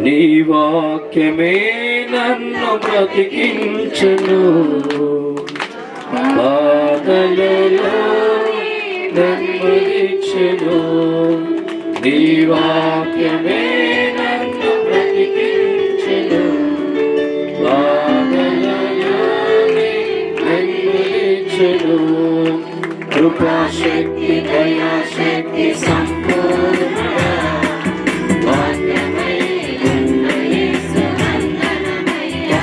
నీ వాక్యమే నన్ను బ్రతికించును, బాధలలో నెమ్మదిచ్చును. నీ వాక్యమే నన్ను బ్రతికించును, బాధలలో నెమ్మదిచ్చును. కృపాశక్తి దయాశక్తి సంపూర్ణుడా, వాక్యమై ఉన్న యేసు వందనమయ్యా.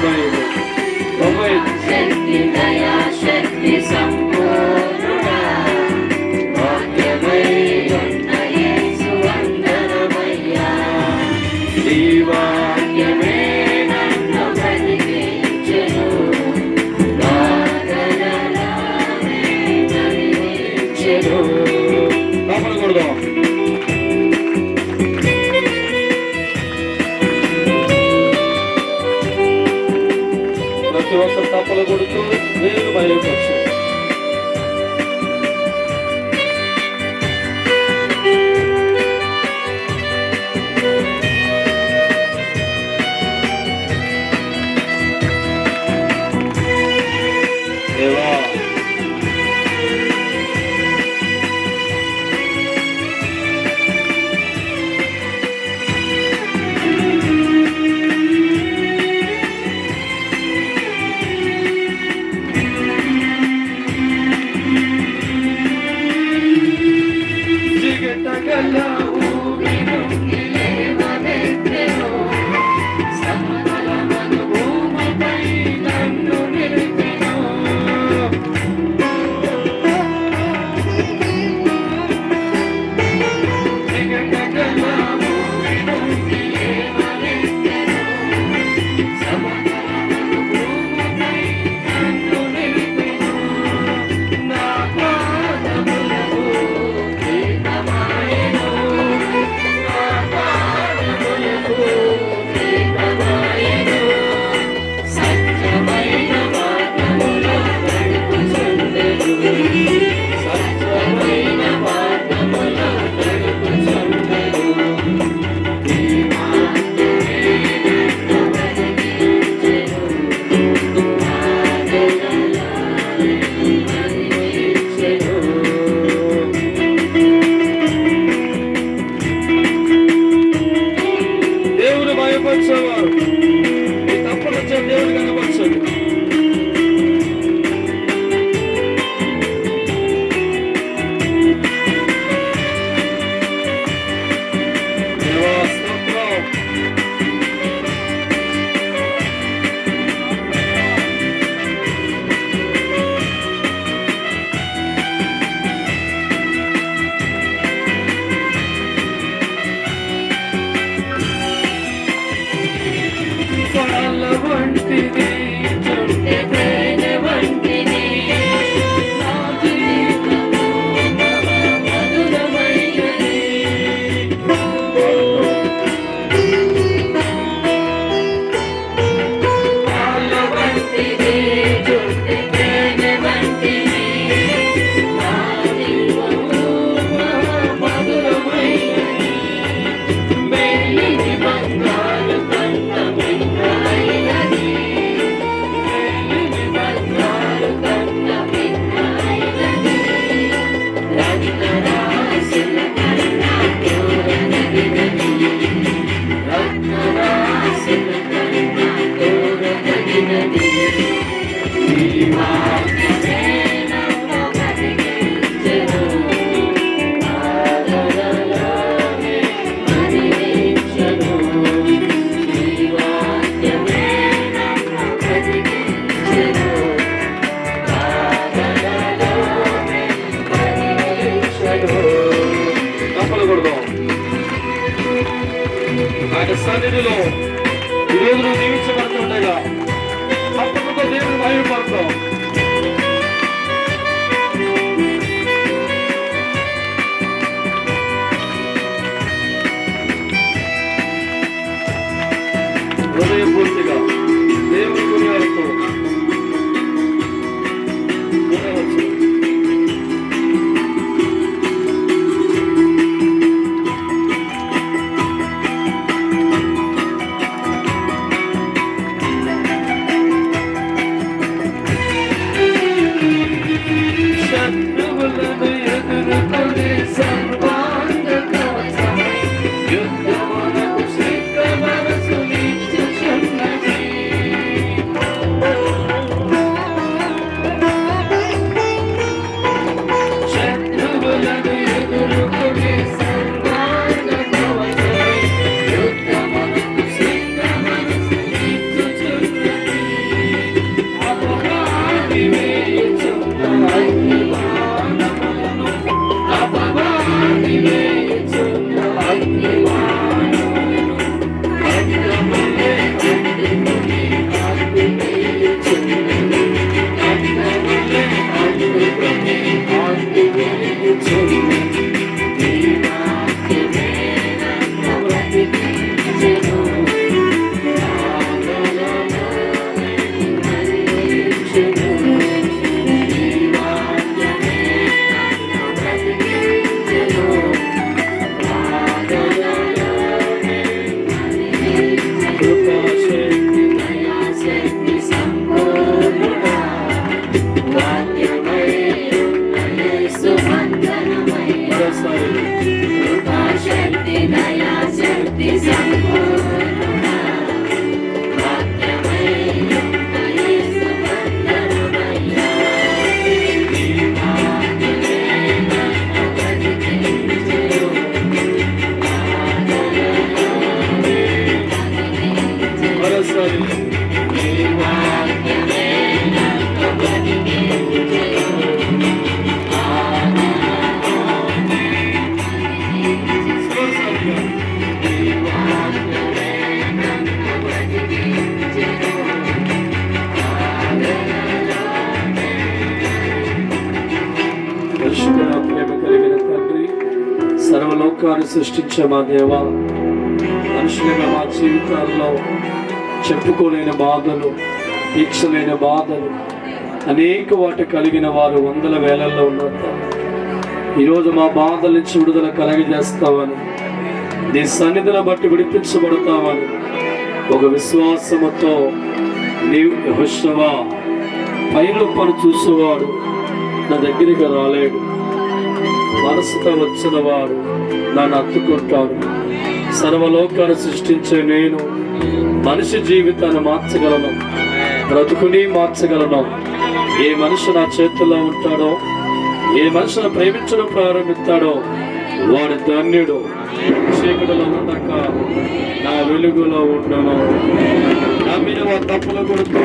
శక్తి దయాశక్తి సంపూర్ణుడా, వాక్యమై ఉన్న యేసు వందనమయ్యా. నీ వాక్యమే నన్ను బ్రతికించును, బాధలలో నెమ్మదిచ్చును. ప్రతి ఒక్క తప్పలు కొడుతూ దేవుని మహిమపరచు. దేవా ఆయన సన్నిధిలో ఈరోజు నువ్వు దీవించబడుతుండగా తప్పకుండా దేవుని మహిమపడతావు. హృదయపూర్తిగా దేవుని గుణాలతో మరొకసారి ప్రేమ కలిగిన తండ్రి, సర్వలోకాన్ని సృష్టించే మా దేవ, మనుషులుగా మా జీవితాల్లో చెప్పుకోలేని బాధలు, తీర్చలేని బాధలు, అనేక వాటి కలిగిన వారు వందల వేలల్లో ఉన్నారు. ఈరోజు మా బాధల నుంచి విడుదల కలగజేస్తామని, నీ సన్నిధిని బట్టి విడిపించబడతామని ఒక విశ్వాసముతో నీవు యెహోషువ పైన పని చూసేవాడు నా దగ్గరికి రాలేడు, మనసుతో వచ్చిన వాడు నన్ను హత్తుకుంటాడు. సర్వలోకాన్ని సృష్టించే నేను మనిషి జీవితాన్ని మార్చగలను, బ్రతుకుని మార్చగలను. ఏ మనిషి నా చేతుల్లో ఉంటాడో, ఏ మనిషిని ప్రేమించడం ప్రారంభిస్తాడో వాడి ధన్యుడు. చీకటిలో ఉండక నా వెలుగులో ఉండను. నా మీద వారి తప్పులు కొడుతూ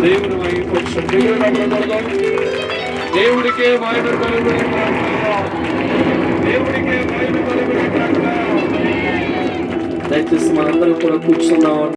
దేవుని దేవుడికే మహిమ కలుగును, దేవుడికే మహిమ కలుగును. దయచేసి మనందరం కూడా కూర్చున్నాం.